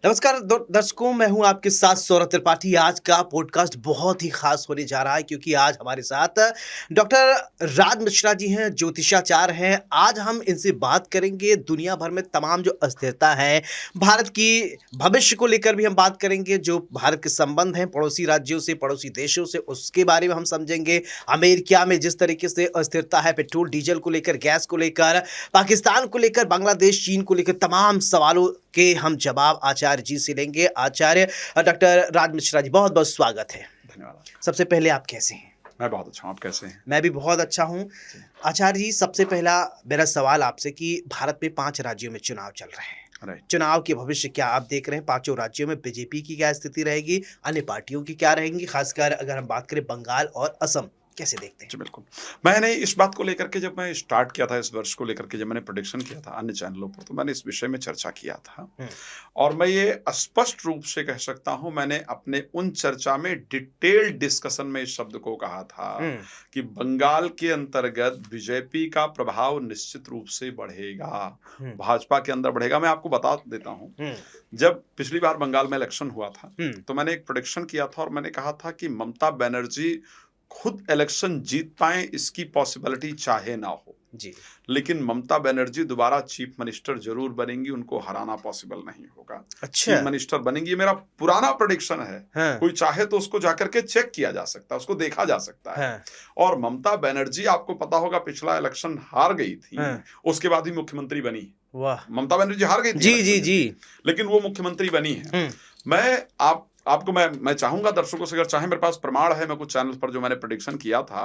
नमस्कार दर्शकों, मैं हूं आपके साथ सौरभ त्रिपाठी। आज का पॉडकास्ट बहुत ही खास होने जा रहा है क्योंकि आज हमारे साथ डॉक्टर राज मिश्रा जी हैं, ज्योतिषाचार्य हैं। आज हम इनसे बात करेंगे दुनिया भर में तमाम जो अस्थिरता है, भारत की भविष्य को लेकर भी हम बात करेंगे। जो भारत के संबंध हैं पड़ोसी राज्यों से, पड़ोसी देशों से, उसके बारे में हम समझेंगे। अमेरिका में जिस तरीके से अस्थिरता है, पेट्रोल डीजल को लेकर, गैस को लेकर, पाकिस्तान को लेकर, बांग्लादेश, चीन को लेकर तमाम सवालों के हम जवाब आचार्य जी से लेंगे। आचार्य डॉक्टर राज मिश्रा जी, बहुत बहुत स्वागत है। धन्यवाद। सबसे पहले आप कैसे हैं? मैं बहुत अच्छा हूँ, आप कैसे हैं? मैं भी बहुत अच्छा हूँ। आचार्य जी, सबसे पहला मेरा सवाल आपसे कि भारत में 5 राज्यों में चुनाव चल रहे हैं। राइट। चुनाव के भविष्य क्या आप देख रहे हैं? पांचों राज्यों में बीजेपी की क्या स्थिति रहेगी, अन्य पार्टियों की क्या रहेंगी? खासकर अगर हम बात करें बंगाल और असम, कैसे देखते हैं? जी बिल्कुल। मैंने इस बात को लेकर के जब मैं स्टार्ट किया था, इस वर्ष को लेकर के जब मैंने प्रेडिक्शन किया था अन्य चैनलों पर, तो मैंने इस विषय में चर्चा किया था। और मैं ये स्पष्ट रूप से कह सकता हूँ, मैंने अपने उन चर्चा में डिटेल्ड डिस्कशन में इस शब्द को कहा था कि बंगाल के अंतर्गत बीजेपी का प्रभाव निश्चित रूप से बढ़ेगा, भाजपा के अंदर बढ़ेगा। मैं आपको बता देता हूँ, जब पिछली बार बंगाल में इलेक्शन हुआ था तो मैंने एक प्रेडिक्शन किया था और मैंने कहा था कि ममता बनर्जी खुद इलेक्शन जीत पाए इसकी पॉसिबिलिटी चाहे ना हो जी, लेकिन ममता बनर्जी दोबारा चीफ मिनिस्टर जरूर बनेंगी, उनको हराना पॉसिबल नहीं होगा। अच्छा। चीफ मिनिस्टर बनेंगी, ये मेरा पुराना प्रेडिक्शन है। हाँ। कोई चाहे तो उसको जाकर के चेक किया जा सकता है, उसको देखा जा सकता है। हाँ। और ममता बनर्जी, आपको पता होगा, पिछला इलेक्शन हार गई थी। हाँ। उसके बाद ही मुख्यमंत्री बनी। वाह। ममता बनर्जी हार गई थी जी जी इलेक्शन जी। में, लेकिन वो मुख्यमंत्री बनी है। आपको मैं चाहूंगा, दर्शकों से अगर चाहे, मेरे पास प्रमाण है, मैं कुछ चैनल पर जो मैंने प्रेडिक्शन किया था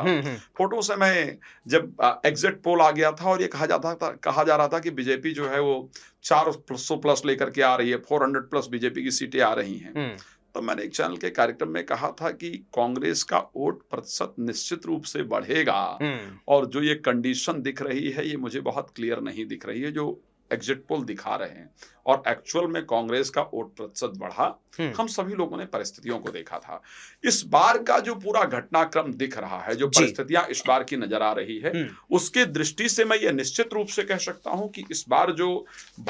फोटो से, मैं जब एग्जिट पोल आ गया था और ये कहा जा रहा था कि बीजेपी जो है वो 400 प्लस लेकर के आ रही है, 400 प्लस बीजेपी की सीटें आ रही हैं। तो मैंने एक चैनल के कार्यक्रम में कहा था कि कांग्रेस का वोट प्रतिशत निश्चित रूप से बढ़ेगा। और जो ये कंडीशन दिख रही है, ये मुझे बहुत क्लियर नहीं दिख रही है जो एग्जिट पोल दिखा रहे हैं, और एक्चुअल में कांग्रेस का वोट प्रतिशत बढ़ा। हम सभी लोगों ने परिस्थितियों को देखा था। इस बार का जो पूरा घटनाक्रम दिख रहा है, जो परिस्थितियां इस बार की नजर आ रही है, उसके दृष्टि से मैं ये निश्चित रूप से कह सकता हूं कि इस बार जो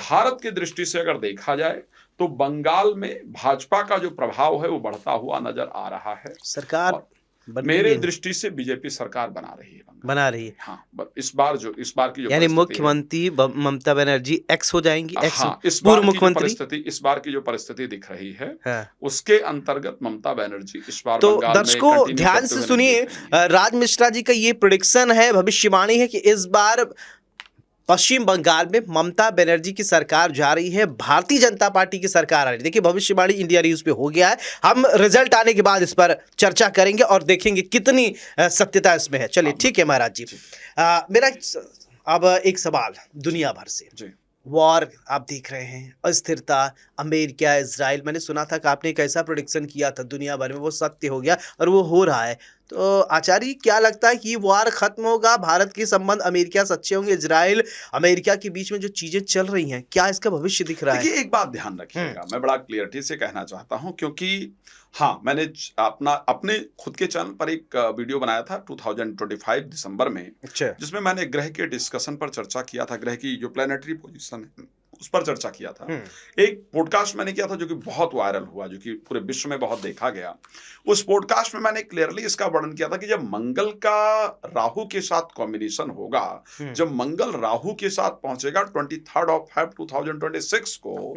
भारत की दृष्टि से अगर देखा जाए तो बंगाल में भाजपा का जो प्रभाव है वो बढ़ता हुआ नजर आ रहा है। सरकार मेरे दृष्टि से बीजेपी सरकार बना रही है। हाँ, इस बार की जो यानी मुख्यमंत्री ममता बनर्जी एक्स हो जाएंगी, हाँ, इस बार की जो परिस्थिति दिख रही है, हाँ। उसके अंतर्गत ममता बनर्जी इस बार तो बंगाल में दर्शकों ध्यान से सुनिए, राज मिश्रा जी का ये प्रेडिक्शन है, भविष्यवाणी है कि इस बार पश्चिम बंगाल में ममता बनर्जी की सरकार जा रही है, भारतीय जनता पार्टी की सरकार आ रही है। देखिए, भविष्यवाणी इंडिया न्यूज पे हो गया है। हम रिजल्ट आने के बाद इस पर चर्चा करेंगे और देखेंगे कितनी सत्यता इसमें है। चलिए, ठीक है महाराज जी। मेरा अब एक सवाल दुनिया भर से, वॉर आप देख रहे हैं, अस्थिरता, अमेरिका, इजराइल। मैंने सुना था कि आपने एक ऐसा प्रेडिक्शन किया था दुनिया भर में, वो सत्य हो गया और वो हो रहा है। तो आचार्य, क्या लगता है कि वॉर खत्म होगा, भारत के संबंध अमेरिका से अच्छे होंगे, इजराइल अमेरिका के बीच में जो चीजें चल रही हैं, क्या इसका भविष्य दिख रहा है? देखिए, एक बात ध्यान रखिएगा, मैं बड़ा क्लियरिटी से कहना चाहता हूं, क्योंकि हाँ, मैंने अपने खुद के चैनल पर एक वीडियो बनाया था 2025 दिसंबर में, जिसमें मैंने ग्रह के डिस्कशन पर चर्चा किया था, ग्रह की जो प्लैनेटरी पोजीशन है उस पर चर्चा किया था। एक पॉडकास्ट मैंने किया था जो कि बहुत वायरल हुआ, जो कि पूरे विश्व में बहुत देखा गया। उस पॉडकास्ट में मैंने क्लियरली इसका वर्णन किया था कि जब मंगल का राहु के साथ कॉम्बिनेशन होगा, जब मंगल राहु के साथ पहुंचेगा 23 Feb 2026 को,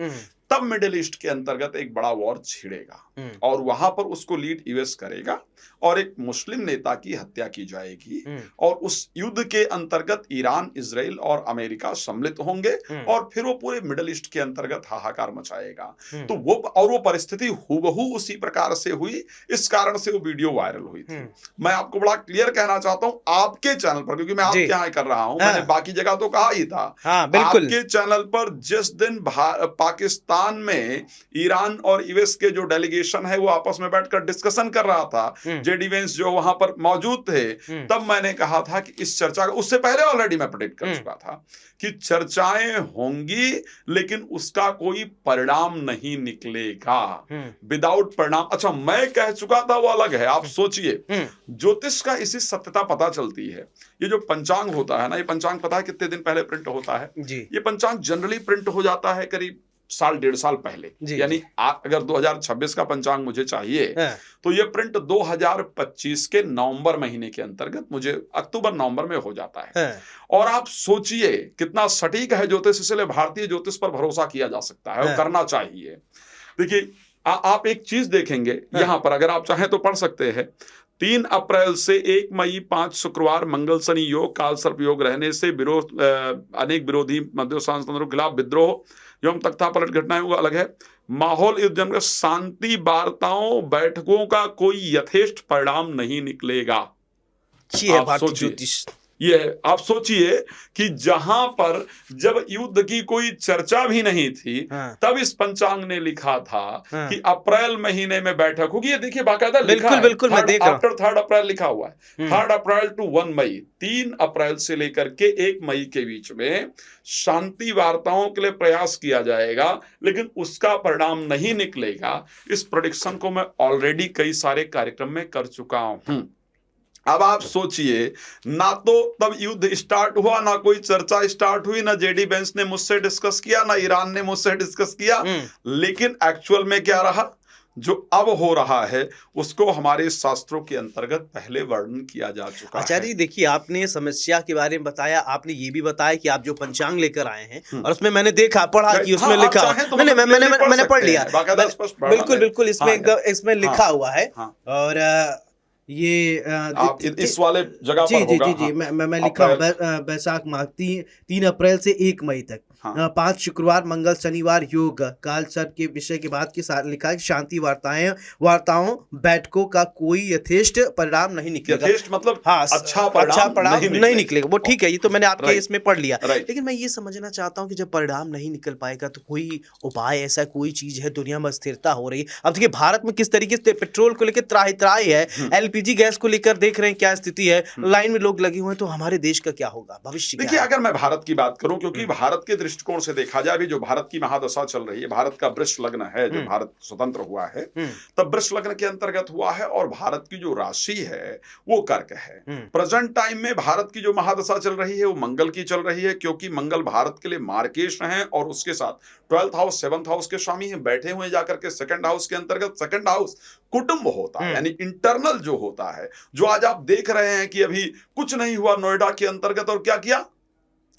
तब मिडिल ईस्ट के अंतर्गत एक बड़ा वॉर छिड़ेगा और वहां पर उसको लीड यूएस करेगा और एक मुस्लिम नेता की हत्या की जाएगी और उस युद्ध के अंतर्गत ईरान, इजराइल और अमेरिका सम्मिलित होंगे और फिर वो पूरे मिडिल ईस्ट के अंतर्गत हाहाकार मचाएगा। तो वो परिस्थिति हूबहू उसी प्रकार से हुई, इस कारण से वो वीडियो वायरल हुई थी। मैं आपको बड़ा क्लियर कहना चाहता हूं आपके चैनल पर, क्योंकि मैं आपके यहाँ कर रहा हूं, मैंने बाकी जगह तो कहा ही था। आपके चैनल पर जिस दिन पाकिस्तान में ईरान और यूएस के जो डेलीगेशन है वो आपस में बैठकर डिस्कशन कर रहा था, जेडी वेंस जो वहां पर मौजूद थे, तब मैंने कहा था कि इस चर्चा, उससे पहले ऑलरेडी मैं प्रेडिक्ट कर चुका था कि चर्चाएं होंगी लेकिन उसका कोई परिणाम नहीं निकलेगा, विदाउट परिणाम। अच्छा, मैं कह चुका था वो अलग है, आप सोचिए, ज्योतिष का इसी सत्यता पता चलती है। ये जो पंचांग होता है ना, ये पंचांग पता है कितने दिन पहले प्रिंट होता है? ये पंचांग जनरली प्रिंट हो जाता है करीब साल 1.5 साल पहले, यानी अगर 2026 का पंचांग मुझे चाहिए तो ये प्रिंट 2025 के नवंबर महीने के अंतर्गत मुझे अक्टूबर नवंबर में हो जाता है। और आप सोचिए कितना सटीक है ज्योतिष, इसलिए भारतीय ज्योतिष पर भरोसा किया जा सकता है और करना चाहिए। देखिए आप एक चीज देखेंगे यहां पर, अगर आप चाहें तो पढ़ सकते हैं। 3 अप्रैल से 1 मई 5 शुक्रवार मंगल शनि योग काल सर्प योग रहने से विरोध अनेक विरोधी मध्योशांतों के खिलाफ विद्रोह एवं तख्ता पलट घटनाएं अलग है। माहौल इस जन्म शांति वार्ताओं बैठकों का कोई यथेष्ट परिणाम नहीं निकलेगा। आप सोचिए, ये आप सोचिए कि जहां पर जब युद्ध की कोई चर्चा भी नहीं थी तब इस पंचांग ने लिखा था कि अप्रैल महीने में बैठक होगी। ये देखिए बाकायदा लिखा है, बिल्कुल मैं देख रहा हूं। आफ्टर 3 अप्रैल लिखा हुआ है, 3 अप्रैल टू 1 मई, 3 अप्रैल से लेकर के 1 मई के बीच में शांति वार्ताओं के लिए प्रयास किया जाएगा, लेकिन उसका परिणाम नहीं निकलेगा। इस प्रेडिक्शन को मैं ऑलरेडी कई सारे कार्यक्रम में कर चुका हूं। अब आप सोचिए, ना तो तब युद्ध स्टार्ट हुआ, ना कोई चर्चा स्टार्ट हुई, ना जेडी वेंस ने मुझसे डिस्कस किया, ना ईरान ने मुझसे डिस्कस किया, लेकिन एक्चुअल में क्या रहा, जो अब हो रहा है उसको हमारे शास्त्रों के अंतर्गत पहले वर्णन किया जा चुका है। आचार्य देखिए, आपने समस्या के बारे में बताया, आपने ये भी बताया कि आप जो पंचांग लेकर आए हैं और उसमें मैंने देखा पढ़ा कि उसमें लिखा, मैंने पढ़ लिया, बिल्कुल इसमें लिखा हुआ है। और ये आप इस वाले जगह पर होगा। जी मैं लिखा हूँ बैसाख माह 3 अप्रैल से 1 मई तक 5 शुक्रवार मंगल शनिवार योग काल सर्प के विषय के बाद के साथ लिखा है शांति वार्ताओं बैठकों का कोई यथेष्ट परिणाम नहीं निकलेगा। यथेष्ट मतलब अच्छा परिणाम नहीं निकलेगा, वो ठीक है, ये तो मैंने आपके इसमें पढ़ लिया। लेकिन मैं ये समझना चाहता हूँ कि जब परिणाम नहीं निकल पाएगा तो कोई उपाय, ऐसा कोई चीज है, दुनिया में अस्थिरता हो रही है। अब देखिए भारत में किस तरीके से पेट्रोल को लेकर त्राही है, एलपीजी गैस को लेकर देख रहे हैं क्या स्थिति है, लाइन में लोग लगे हुए हैं, तो हमारे देश का क्या होगा, भविष्य? देखिए अगर मैं भारत की बात करूं, क्योंकि भारत के दृष्टिकोण से देखा जाए, अभी जो भारत की महादशा चल रही है, भारत का वृष लग्न है, जो भारत स्वतंत्र हुआ है तब वृष लग्न के अंतर्गत हुआ है, और भारत की जो राशि है वो कर्क है। प्रेजेंट टाइम में भारत की जो महादशा चल रही है वो मंगल की चल रही है, क्योंकि मंगल भारत के लिए मार्केश है और उसके साथ 12th हाउस 7th हाउस के स्वामी हैं, बैठे हुए जाकर के 2nd हाउस के अंतर्गत। 2nd हाउस कुटुंब होता है, यानी इंटरनल जो होता है, जो आज आप देख रहे हैं कि अभी कुछ नहीं हुआ नोएडा के अंतर्गत, और क्या किया,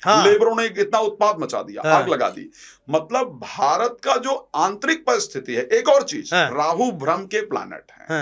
लेबरों ने इतना उत्पाद मचा दिया, आग लगा दी। मतलब भारत का जो आंतरिक परिस्थिति है। एक और चीज, राहु भ्रम के प्लैनेट है,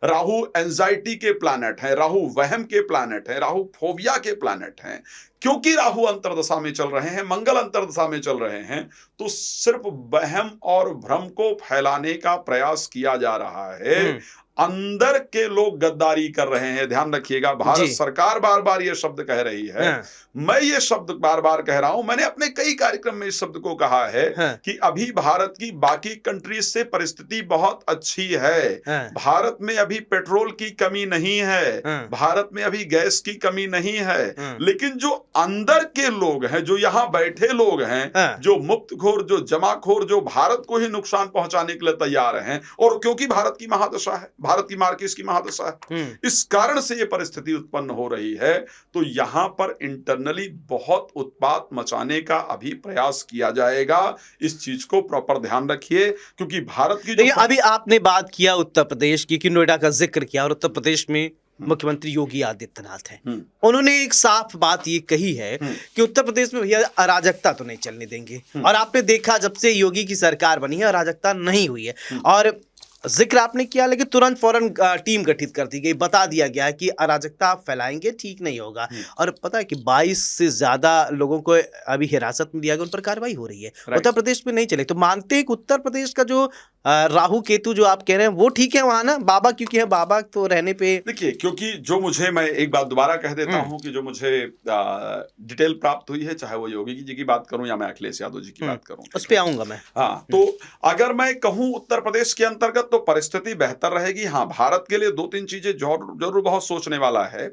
राहु एंजाइटी के प्लैनेट है, राहु वहम के प्लैनेट है, राहु फोबिया के प्लैनेट है। क्योंकि राहु अंतर्दशा में चल रहे हैं, मंगल अंतर्दशा में चल रहे हैं, तो सिर्फ वहम और भ्रम को फैलाने का प्रयास किया जा रहा है। अंदर के लोग गद्दारी कर रहे हैं। ध्यान रखिएगा, भारत सरकार बार बार ये शब्द कह रही है, मैं ये शब्द बार बार कह रहा हूं, मैंने अपने कई कार्यक्रम में इस शब्द को कहा है कि अभी भारत की बाकी कंट्रीज से परिस्थिति बहुत अच्छी है। भारत में अभी पेट्रोल की कमी नहीं है, भारत में अभी गैस की कमी नहीं है, लेकिन जो अंदर के लोग हैं, जो यहाँ बैठे लोग हैं, जो मुफ्तखोर, जो जमाखोर, जो भारत को ही नुकसान पहुंचाने के लिए तैयार हैं, और क्योंकि भारत की महादशा है, भारत की मार्केट की महादशा है, इस कारण से ये परिस्थिति उत्पन्न हो रही है। तो यहां पर इंटरनली बहुत उत्पात मचाने का अभी प्रयास किया जाएगा। इस चीज को प्रॉपर ध्यान रखिए, क्योंकि भारत की जो अभी आपने बात किया उत्तर प्रदेश की, कि नोएडा का जिक्र किया, और उत्तर प्रदेश में मुख्यमंत्री योगी आदित्यनाथ हैं, उन्होंने एक साफ बात ये कही है कि उत्तर प्रदेश में भैया अराजकता तो नहीं चलने देंगे। और आपने देखा जब से योगी की सरकार बनी है अराजकता नहीं हुई है। और जिक्र आपने किया, लेकिन तुरंत फौरन टीम गठित कर दी गई, बता दिया गया कि अराजकता आप फैलाएंगे ठीक नहीं होगा। और पता है कि 22 से ज्यादा लोगों को अभी हिरासत में लिया गया, उन पर कार्रवाई हो रही है। उत्तर प्रदेश में नहीं चले, तो मानते हैं कि उत्तर प्रदेश का जो राहु केतु जो आप कह रहे हैं वो ठीक है वहां ना, बाबा क्योंकि है, बाबा तो रहने पे। देखिए, क्योंकि जो मुझे, मैं एक बात दोबारा कह देता हूं कि जो मुझे डिटेल प्राप्त हुई है, चाहे वो योगी जी की बात करूं या मैं अखिलेश यादव जी की बात करूं, उस पे आऊंगा मैं। हाँ, तो अगर मैं कहूं उत्तर प्रदेश के अंतर्गत तो परिस्थिति बेहतर रहेगी। हाँ, भारत के लिए 2-3 चीजें जरूर बहुत सोचने वाला है।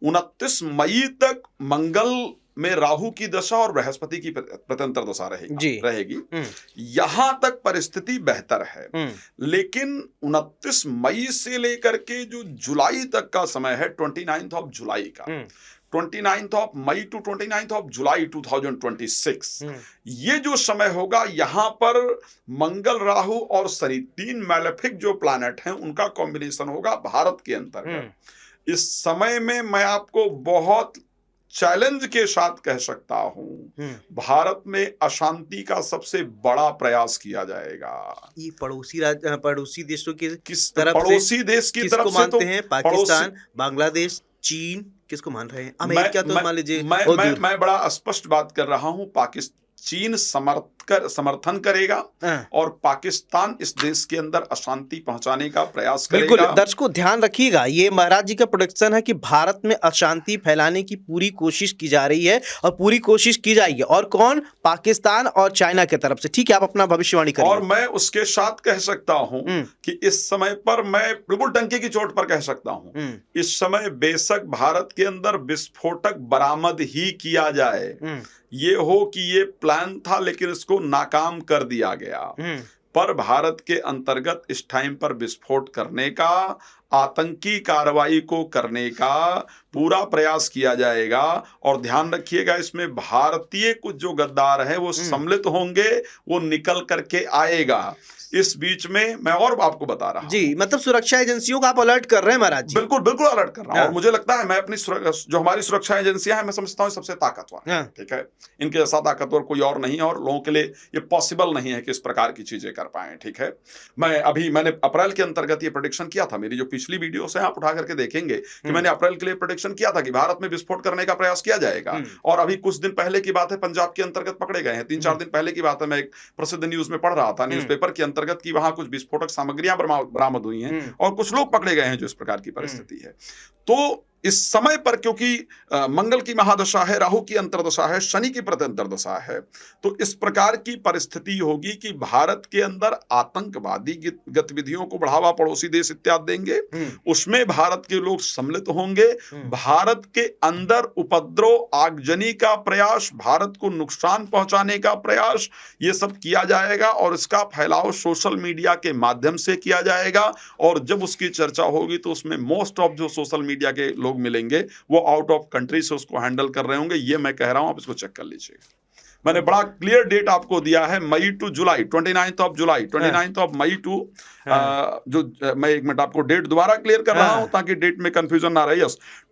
29 मई तक मंगल में राहु की दशा और बृहस्पति की प्रत्यंतर दशा रहेगी यहां तक परिस्थिति बेहतर है। लेकिन 29 मई से लेकर के जो जुलाई तक का समय है, 29 ऑफ जुलाई का, 29 of May to 29 of July 2026, ये जो समय होगा, यहां पर मंगल, राहु और शनि, 3 मैलेफिक जो प्लैनेट हैं उनका कॉम्बिनेशन होगा भारत के अंतर्गत। इस समय में मैं आपको बहुत चैलेंज के साथ कह सकता हूं, भारत में अशांति का सबसे बड़ा प्रयास किया जाएगा। ये पड़ोसी देशों की किस तरफ पड़ोसी देश की तरफ से मानते हैं? पाकिस्तान, बांग्लादेश, चीन, किसको मान रहे हैं? अमेरिका तो मान लीजिए मैं बड़ा स्पष्ट बात कर रहा हूं, चीन समर्थन करेगा और पाकिस्तान इस देश के अंदर अशांति पहुंचाने का प्रयास करेगा। बिल्कुल, दर्शकों ध्यान रखिएगा, ये महाराज जी का प्रोडक्शन है कि भारत में अशांति फैलाने की पूरी कोशिश की जा रही है और पूरी कोशिश की जाएगी। और कौन? पाकिस्तान और चाइना की तरफ से। ठीक है, आप अपना भविष्यवाणी करिए। और मैं उसके साथ कह सकता हूं कि इस समय पर मैं बिल्कुल डंके की चोट पर कह सकता हूं, इस समय बेशक भारत के अंदर विस्फोटक बरामद ही किया जाए, ये हो कि ये प्लान था लेकिन इसको नाकाम कर दिया गया, पर भारत के अंतर्गत इस टाइम पर विस्फोट करने का, आतंकी कार्रवाई को करने का पूरा प्रयास किया जाएगा। और ध्यान रखिएगा, इसमें भारतीय कुछ जो गद्दार है वो सम्मिलित होंगे, वो निकल करके आएगा। इस बीच में मैं और आपको बता रहा हूं जी, मतलब सुरक्षा एजेंसियों का आप अलर्ट कर रहे हैं महाराज जी? बिल्कुल बिल्कुल अलर्ट कर रहा हूं। और मुझे लगता है मैं अपनी जो हमारी सुरक्षा एजेंसियां हैं, मैं समझता हूं सबसे ताकतवर है। ठीक है, इनके जैसा ताकतवर कोई और नहीं है और लोगों के लिए ये पॉसिबल नहीं है कि इस प्रकार की चीजें कर पाए। ठीक है, मैंने अप्रैल के अंतर्गत ये प्रेडिक्शन किया था। मेरी जो पिछली वीडियो है आप उठा करके देखेंगे कि मैंने अप्रैल के लिए प्रेडिक्शन किया था कि भारत में विस्फोट करने का प्रयास किया जाएगा। और अभी कुछ दिन पहले की बात है, पंजाब के अंतर्गत पकड़े गए हैं। 3-4 दिन पहले की बात है, मैं एक प्रसिद्ध न्यूज में पढ़ रहा था, न्यूज़पेपर के अंतर्गत, कि वहां कुछ विस्फोटक सामग्रियां बरामद हुई हैं और कुछ लोग पकड़े गए हैं जो इस प्रकार की परिस्थिति है। तो इस समय पर क्योंकि मंगल की महादशा है, राहु की अंतर्दशा है, शनि की प्रत्यंतर दशा है, तो इस प्रकार की परिस्थिति होगी कि भारत के अंदर आतंकवादी गतिविधियों को बढ़ावा पड़ोसी देश इत्यादि देंगे, उसमें भारत के लोग सम्मिलित होंगे। भारत के अंदर उपद्रव, आगजनी का प्रयास, भारत को नुकसान पहुंचाने का प्रयास, ये सब किया जाएगा और इसका फैलाव सोशल मीडिया के माध्यम से किया जाएगा। और जब उसकी चर्चा होगी तो उसमें मोस्ट ऑफ जो सोशल मीडिया के लोग मिलेंगे वो आउट ऑफ कंट्री से उसको हैंडल कर रहे होंगे। ये मैं कह रहा हूं, आप इसको चेक कर लीजिएगा। मैंने बड़ा क्लियर डेट आपको दिया है, May to July, 29 of July, 29 of May to मैं 1 मिनट आपको डेट दोबारा क्लियर कर रहा हूं ताकि डेट में कंफ्यूजन ना रहे।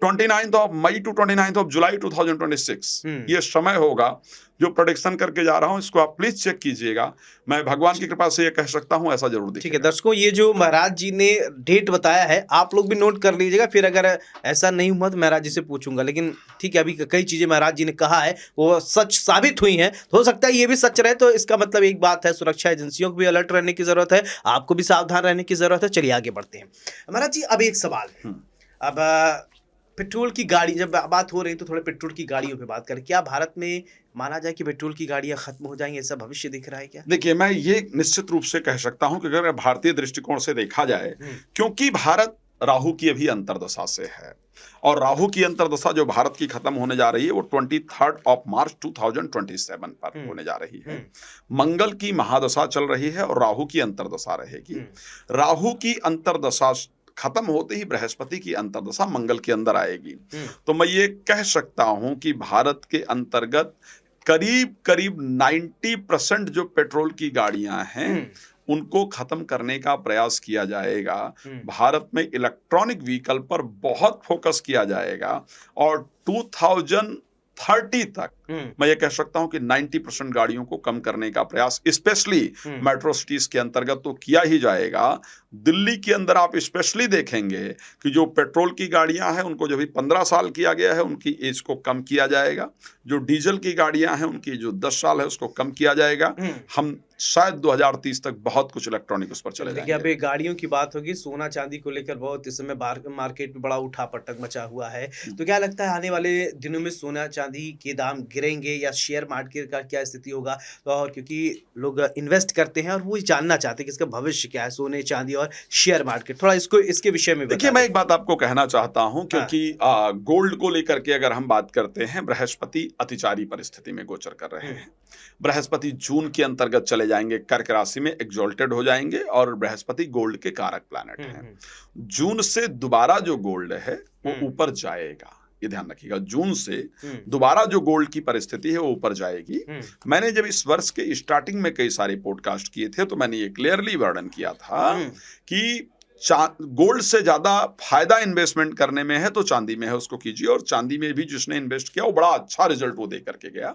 29 of May to 29 of July 2026 ये समय होगा जो प्रेडिक्शन करके जा रहा हूं। इसको आप प्लीज चेक कीजिएगा। मैं भगवान की कृपा से ये कह सकता हूं, ऐसा जरूर देखिए। ठीक है दर्शकों, ये जो महाराज जी ने डेट बताया है आप लोग भी नोट कर लीजिएगा, फिर अगर ऐसा नहीं हुआ तो महाराज जी से पूछूंगा। लेकिन ठीक है, अभी कई चीजें महाराज जी ने कहा है वो सच साबित हुई हैं, तो हो सकता है ये भी सच रहे। तो इसका मतलब एक बात है, सुरक्षा एजेंसियों को भी अलर्ट रहने की जरूरत है, आपको भी सावधान रहने की जरूरत है। चलिए आगे बढ़ते हैं महाराज जी। अब एक सवाल है, अब पेट्रोल की गाड़ी जब बात हो रही है तो थोड़े पेट्रोल की गाड़ियों पे बात करें। क्या भारत में माना जाए कि पेट्रोल की गाड़ियां खत्म हो जाएंगी, ऐसा भविष्य दिख रहा है क्या? देखिए, मैं ये निश्चित रूप से कह सकता हूं कि अगर भारतीय दृष्टिकोण से देखा जाए, क्योंकि भारत राहु की अभी अंतर्दशा से है और राहु की अंतर्दशा जो भारत की खत्म होने जा रही है वो 23 ऑफ मार्च 2027 पर होने जा रही है। मंगल की महादशा चल रही है और राहु की अंतर्दशा रहेगी। राहु की अंतर्दशा खत्म होते ही बृहस्पति की अंतर्दशा मंगल के अंदर आएगी। तो मैं ये कह सकता हूं कि भारत के अंतर्गत करीब करीब 90% जो पेट्रोल की गाड़ियां हैं उनको खत्म करने का प्रयास किया जाएगा। भारत में इलेक्ट्रॉनिक व्हीकल पर बहुत फोकस किया जाएगा और 2030 तक मैं ये कह सकता हूं कि 90% गाड़ियों को कम करने का प्रयास स्पेशली मेट्रो सिटीज के अंतर्गत तो किया ही जाएगा। दिल्ली के अंदर आप स्पेशली देखेंगे कि जो पेट्रोल की गाड़ियां हैं उनको जो भी 15 साल किया गया है उनकी एज को कम किया जाएगा। जो डीजल की गाड़ियां हैं उनकी जो 10 साल है उसको कम किया जाएगा। हम शायद 2030 तक बहुत कुछ इलेक्ट्रॉनिक उस पर चले जाएंगे। अब गाड़ियों की बात होगी, सोना चांदी को लेकर बहुत इस समय मार्केट में बड़ा उठापटक मचा हुआ है, तो क्या लगता है आने वाले दिनों में सोना चांदी के दाम गिरेंगे या शेयर मार्केट का क्या स्थिति होगा? तो और क्योंकि लोग इन्वेस्ट करते हैं और वो जानना चाहते हैं कि इसका भविष्य क्या है, सोने चांदी और शेयर मार्केट, थोड़ा इसके विषय में देखिए। मैं एक बात आपको कहना चाहता हूं, क्योंकि गोल्ड को लेकर के अगर हम बात करते हैं, बृहस्पति अतिचारी परिस्थिति में गोचर कर रहे हैं। बृहस्पति जून के अंतर्गत चले जाएंगे, कर्क राशि में एग्जॉल्टेड हो जाएंगे, और बृहस्पति गोल्ड के कारक प्लैनेट हैं। जून से दोबारा जो गोल्ड है वो ऊपर जाएगा, ये ध्यान रखिएगा। जून से दोबारा जो गोल्ड की परिस्थिति है वो ऊपर जाएगी। मैंने जब इस वर्ष के स्टार्टिंग में कई सारे पॉडकास्ट किए थे तो मैंने ये क्लियरली वर्णन किया था कि गोल्ड से ज्यादा फायदा इन्वेस्टमेंट करने में है तो चांदी में है, उसको कीजिए। और चांदी में भी जिसने इन्वेस्ट किया वो बड़ा अच्छा रिजल्ट वो दे करके गया।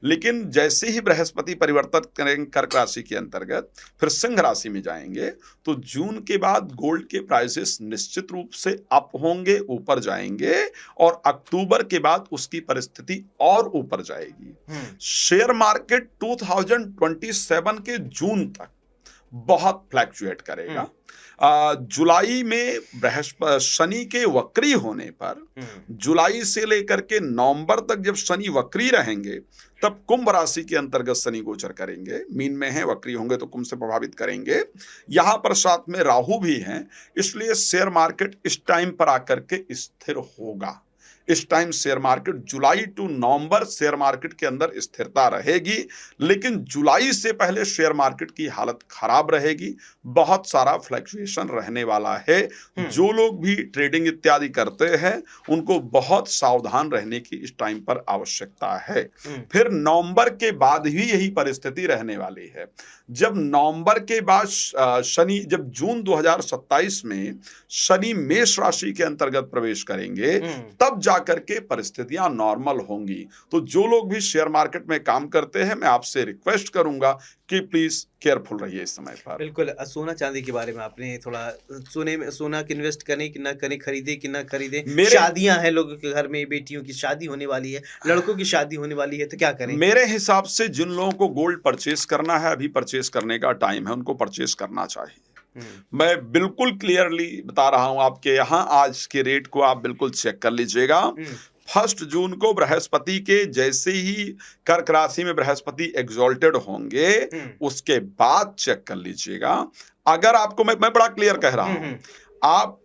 लेकिन जैसे ही बृहस्पति परिवर्तन करेंगे कर्क राशि के अंतर्गत, फिर सिंह राशि में जाएंगे, तो जून के बाद गोल्ड के प्राइसेस निश्चित रूप से अप होंगे, ऊपर जाएंगे, और अक्टूबर के बाद उसकी परिस्थिति और ऊपर जाएगी। शेयर मार्केट 2027 के जून तक बहुत फ्लैक्चुएट करेगा। जुलाई में शनि के वक्री होने पर, जुलाई से लेकर के नवंबर तक जब शनि वक्री रहेंगे, तब कुंभ राशि के अंतर्गत शनि गोचर करेंगे। मीन में है, वक्री होंगे तो कुंभ से प्रभावित करेंगे। यहां पर साथ में राहु भी हैं, इसलिए शेयर मार्केट इस टाइम पर आकर के स्थिर होगा। इस time share market, July to November share market के अंदर स्थिरता रहेगी, लेकिन जुलाई से पहले शेयर मार्केट की हालत खराब रहेगी। बहुत सारा फ्लक्चुएशन रहने वाला है। जो लोग भी ट्रेडिंग इत्यादि करते हैं उनको बहुत सावधान रहने की इस टाइम पर आवश्यकता है। फिर नवंबर के बाद भी यही परिस्थिति रहने वाली है। जब नवंबर के बाद शनि, जब जून 2027 में शनि मेष राशि के अंतर्गत प्रवेश करेंगे, तब जाकर के परिस्थितियां नॉर्मल होंगी। तो जो लोग भी शेयर मार्केट में काम करते हैं, मैं आपसे रिक्वेस्ट करूंगा कि प्लीज केयरफुल रहिए इस समय पर। बिल्कुल। सोना चांदी के बारे में आपने थोड़ा, सोना की इन्वेस्ट करें कि ना करें, खरीदे कि ना खरीदे, शादियां हैं लोगों के घर में, बेटियों की शादी होने वाली है, लड़कों की शादी होने वाली है, तो क्या करें? मेरे हिसाब से जिन लोगों को गोल्ड परचेस करना है, अभी परचेस करने का टाइम है, उनको परचेस करना चाहिए। मैं बिल्कुल क्लियरली बता रहा हूं आपके यहाँ, आज के रेट को आप बिल्कुल चेक कर लीजिएगा। 1 जून को बृहस्पति के जैसे ही कर्क राशि में बृहस्पति एग्जॉल्टेड होंगे, उसके बाद चेक कर लीजिएगा। अगर आपको, मैं बड़ा क्लियर कह रहा हूं, आप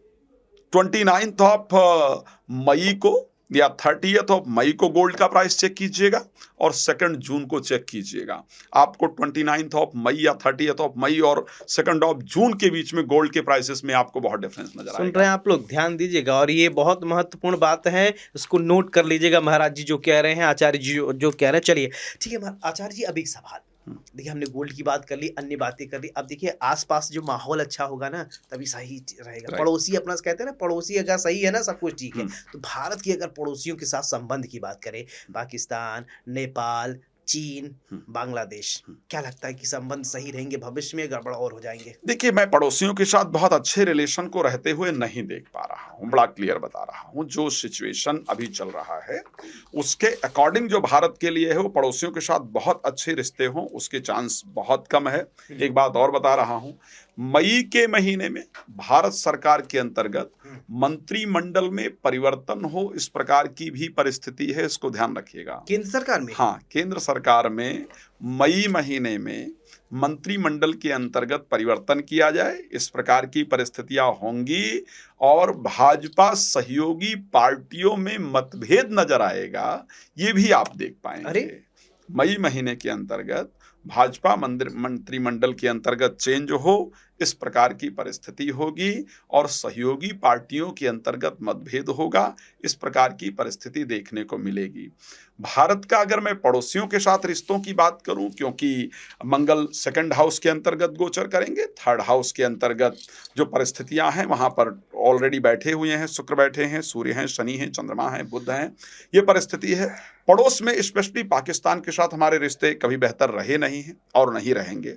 29 ऑफ मई को या 30 ऑफ मई को गोल्ड का प्राइस चेक कीजिएगा, और 2 जून को चेक कीजिएगा। आपको 29 ऑफ मई या 30 ऑफ मई और 2 ऑफ जून के बीच में गोल्ड के प्राइसेस में आपको बहुत डिफरेंस नजर आएगा। सुन रहे हैं आप लोग, ध्यान दीजिएगा, और ये बहुत महत्वपूर्ण बात है, इसको नोट कर लीजिएगा। महाराज जी जो कह रहे हैं, आचार्य जी जो कह रहे हैं। चलिए ठीक है आचार्य जी, अब एक सवाल। देखिए, हमने गोल्ड की बात कर ली, अन्य बातें कर ली। अब देखिए, आसपास जो माहौल अच्छा होगा ना, तभी सही रहेगा। पड़ोसी अपना कहते हैं ना, पड़ोसी अगर सही है ना, सब कुछ ठीक है। तो भारत की अगर पड़ोसियों के साथ संबंध की बात करें, पाकिस्तान, नेपाल, चीन, बांग्लादेश, क्या लगता है कि संबंध सही रहेंगे, भविष्य में गड़बड़ और हो जाएंगे? देखिए, मैं पड़ोसियों के साथ बहुत अच्छे रिलेशन को रहते हुए नहीं देख पा रहा हूँ। बड़ा क्लियर बता रहा हूँ, जो सिचुएशन अभी चल रहा है उसके अकॉर्डिंग जो भारत के लिए है, वो पड़ोसियों के साथ बहुत अच्छे रिश्ते हों उसके चांस बहुत कम है। एक बात और बता रहा हूँ, मई के महीने में भारत सरकार के अंतर्गत मंत्रिमंडल में परिवर्तन हो, इस प्रकार की भी परिस्थिति है, इसको ध्यान रखिएगा। केंद्र सरकार में? हाँ, केंद्र सरकार में मई महीने में मंत्रिमंडल के अंतर्गत परिवर्तन किया जाए, इस प्रकार की परिस्थितियां होंगी। और भाजपा सहयोगी पार्टियों में मतभेद नजर आएगा, ये भी आप देख पाएंगे। मई महीने के अंतर्गत भाजपा मंत्रिमंडल के अंतर्गत चेंज हो, इस प्रकार की परिस्थिति होगी, और सहयोगी पार्टियों के अंतर्गत मतभेद होगा, इस प्रकार की परिस्थिति देखने को मिलेगी। भारत का अगर मैं पड़ोसियों के साथ रिश्तों की बात करूं, क्योंकि मंगल 2nd हाउस के अंतर्गत गोचर करेंगे, 3rd हाउस के अंतर्गत जो परिस्थितियां हैं वहां पर ऑलरेडी बैठे हुए हैं, शुक्र बैठे हैं, सूर्य हैं, शनि हैं, चंद्रमा हैं, बुध हैं, ये परिस्थिति है। पड़ोस में स्पेशली पाकिस्तान के साथ हमारे रिश्ते कभी बेहतर रहे नहीं हैं और नहीं रहेंगे।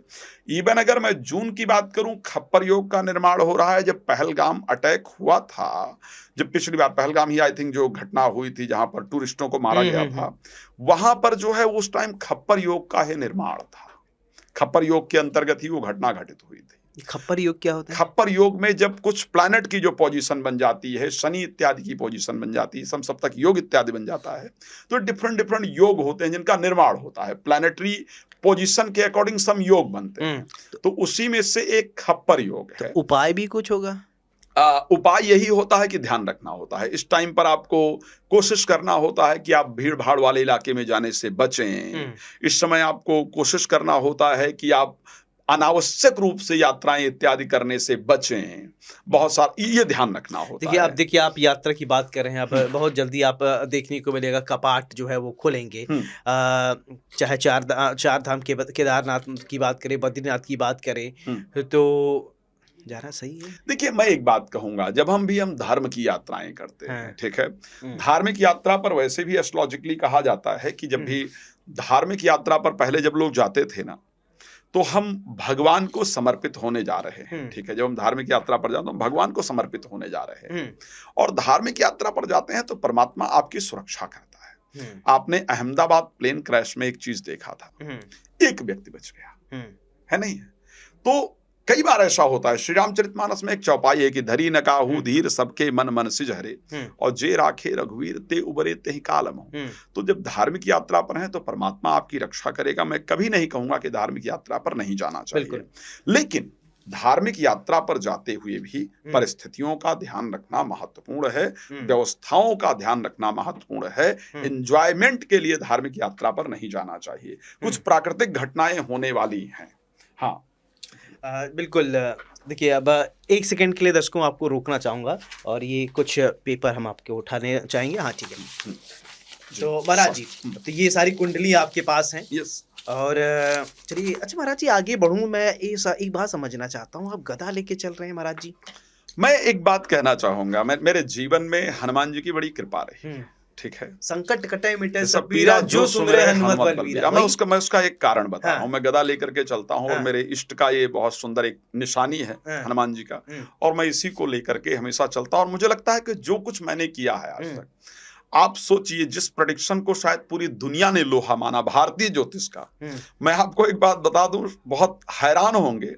इवन अगर मैं जून की बात करूं, खप्पर योग का निर्माण हो रहा है। जब पहलगाम अटैक हुआ था, जब पिछली बार पहलगाम ही आई थिंक जो घटना हुई थी जहां पर टूरिस्टों को मारा गया था, वहां पर जो है उस टाइम खप्पर योग का ही निर्माण था। खप्पर योग के अंतर्गत ही वो घटना घटित हुई थी। खप्पर योग क्या होता है? खप्पर योग में जब कुछ प्लैनेट की जो पोजीशन बन जाती है, शनि इत्यादि की पोजीशन बन जाती है, समसप्तक योग इत्यादि बन जाता है, तो डिफरेंट योग होते हैं जिनका निर्माण होता है। प्लैनेटरी पोजीशन के अकॉर्डिंग सम योग बनते हैं, तो उसी में से एक खप्पर योग है। तो उपाय भी कुछ होगा? उपाय यही होता है कि ध्यान रखना होता है। इस टाइम पर आपको कोशिश करना होता है कि आप भीड़ भाड़ वाले इलाके में जाने से बचें। इस समय आपको कोशिश करना होता है कि आप अनावश्यक रूप से यात्राएं इत्यादि करने से बचें। बहुत सारा ये ध्यान रखना होता है। देखिए आप यात्रा की बात कर रहे हैं, अब बहुत जल्दी आप देखने को मिलेगा कपाट जो है वो खुलेंगे। चाहे चार धाम के केदारनाथ की बात करें, बद्रीनाथ की बात करें, तो जाना सही है। देखिए मैं एक बात कहूंगा, जब हम धर्म की यात्राएं करते हैं, ठीक है, धार्मिक यात्रा पर वैसे भी एस्ट्रोलॉजिकली कहा जाता है कि जब भी धार्मिक यात्रा पर पहले जब लोग जाते थे ना, तो हम भगवान को समर्पित होने जा रहे हैं। ठीक है, जब हम धार्मिक यात्रा पर जाते हैं तो हम भगवान को समर्पित होने जा रहे हैं। और धार्मिक यात्रा पर जाते हैं तो परमात्मा आपकी सुरक्षा करता है। आपने अहमदाबाद प्लेन क्रैश में एक चीज देखा था, एक व्यक्ति बच गया है, नहीं है? तो कई बार ऐसा होता है। श्री रामचरितमानस में एक चौपाई है कि धरी न काहू धीर सबके मन मन सिजहरे और जे राखे रघुवीर ते उबरे ते ही कालम हो। तो जब धार्मिक यात्रा पर हैं तो परमात्मा आपकी रक्षा करेगा। मैं कभी नहीं कहूंगा कि धार्मिक यात्रा पर नहीं जाना चाहिए, लेकिन धार्मिक यात्रा पर जाते हुए भी परिस्थितियों का ध्यान रखना महत्वपूर्ण है, व्यवस्थाओं का ध्यान रखना महत्वपूर्ण है। एंजॉयमेंट के लिए धार्मिक यात्रा पर नहीं जाना चाहिए। कुछ प्राकृतिक घटनाएं होने वाली हैं। हाँ बिल्कुल। देखिए अब एक सेकंड के लिए दर्शकों आपको रोकना चाहूँगा और ये कुछ पेपर हम आपके उठाने चाहेंगे। हाँ ठीक है। तो महाराज जी, तो ये सारी कुंडली आपके पास हैं। यस। और चलिए, अच्छा महाराज जी आगे बढ़ूँ, मैं एक बात समझना चाहता हूँ, आप गदा लेके चल रहे हैं महाराज जी। मैं एक बात कहना चाहूँगा, मेरे जीवन में हनुमान जी की बड़ी कृपा रही। ठीक है, संकट कटे मिटे सब पीरा जो सुमिरे हनुमत बलबीरा। मैं उसका एक कारण बता रहा हूँ। मैं गदा लेकर के चलता हूँ और मेरे इष्ट का ये बहुत सुंदर एक निशानी है हनुमान जी का, और मैं इसी को लेकर के हमेशा चलता हूँ। और मुझे लगता है कि जो कुछ मैंने किया है आज तक, आप सोचिए जिस प्रेडिक्शन को शायद पूरी दुनिया ने लोहा माना, भारतीय ज्योतिष का, मैं आपको एक बात बता दूं, बहुत हैरान होंगे।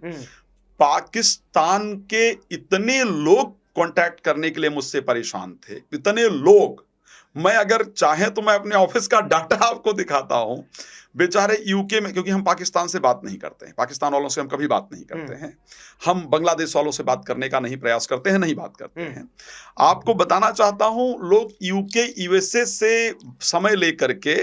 पाकिस्तान के इतने लोग कांटेक्ट करने के लिए मुझसे परेशान थे, इतने लोग। मैं अगर चाहे तो मैं अपने ऑफिस का डाटा आपको दिखाता हूं। बेचारे यूके में, क्योंकि हम पाकिस्तान से बात नहीं करते हैं, पाकिस्तान वालों से हम कभी बात नहीं करते हैं, हम बांग्लादेश वालों से बात करने का नहीं प्रयास करते हैं, नहीं बात करते हैं। आपको बताना चाहता हूं, लोग यूके यूएसए से समय लेकर के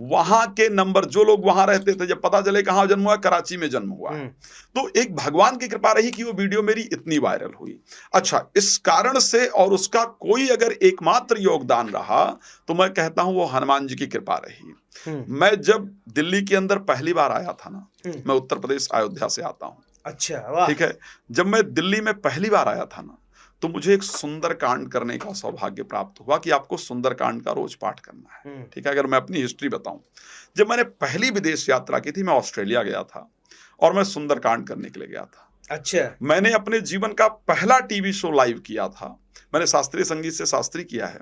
वहां के नंबर, जो लोग वहां रहते थे, जब पता चले कहां जन्म हुआ, कराची में जन्म हुआ, तो एक भगवान की कृपा रही कि वो वीडियो मेरी इतनी वायरल हुई। अच्छा, इस कारण से, और उसका कोई अगर एकमात्र योगदान रहा तो मैं कहता हूं वो हनुमान जी की कृपा रही। मैं जब दिल्ली के अंदर पहली बार आया था ना, मैं उत्तर प्रदेश अयोध्या से आता हूँ। अच्छा, वाह। ठीक है, जब मैं दिल्ली में पहली बार आया था ना, तो मुझे एक सुंदर कांड करने का सौभाग्य प्राप्त हुआ कि आपको सुंदर कांड का रोज पाठ करना है। ठीक है, अगर मैं अपनी हिस्ट्री बताऊं, जब मैंने पहली विदेश यात्रा की थी, मैं ऑस्ट्रेलिया गया था और मैं सुंदर कांड करने के लिए गया था। अच्छा, मैंने अपने जीवन का पहला टीवी शो लाइव किया था। मैंने शास्त्रीय संगीत से शास्त्री किया है,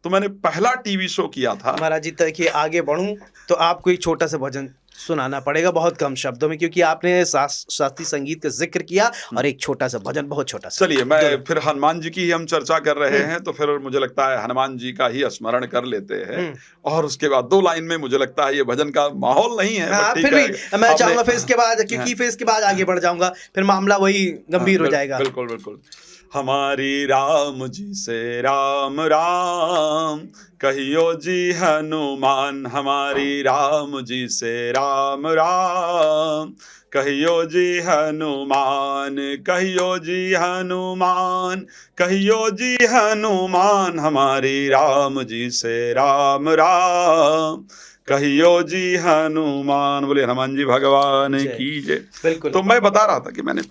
तो मैंने पहला टीवी शो किया था। महाराज जी, देखिए आगे बढ़ूं तो आपको एक छोटा सा भजन सुनाना पड़ेगा, बहुत कम शब्दों में, क्योंकि आपने शास्त्रीय संगीत का जिक्र किया, और एक छोटा सा भजन, बहुत छोटा सा। चलिए, मैं फिर हनुमान जी की ही हम चर्चा कर रहे हैं, तो फिर मुझे लगता है हनुमान जी का ही स्मरण कर लेते हैं, और उसके बाद 2 लाइन में, मुझे लगता है ये भजन का माहौल नहीं है, फिर भी मैं चाहूंगा फिर इसके बाद, क्योंकि फिर इसके बाद आगे बढ़ जाऊंगा, फिर मामला वही गंभीर हो जाएगा। बिल्कुल बिल्कुल। हमारी राम जी से राम राम कहियो जी हनुमान, हमारी राम जी से राम राम कहियो जी हनुमान, कहियो जी हनुमान, कहियो जी हनुमान, हमारी राम जी से राम राम कहियो जी हनुमान। बोले हनुमान जी भगवान की जय। बिल्कुल। तो मैं बता रहा था कि मैंने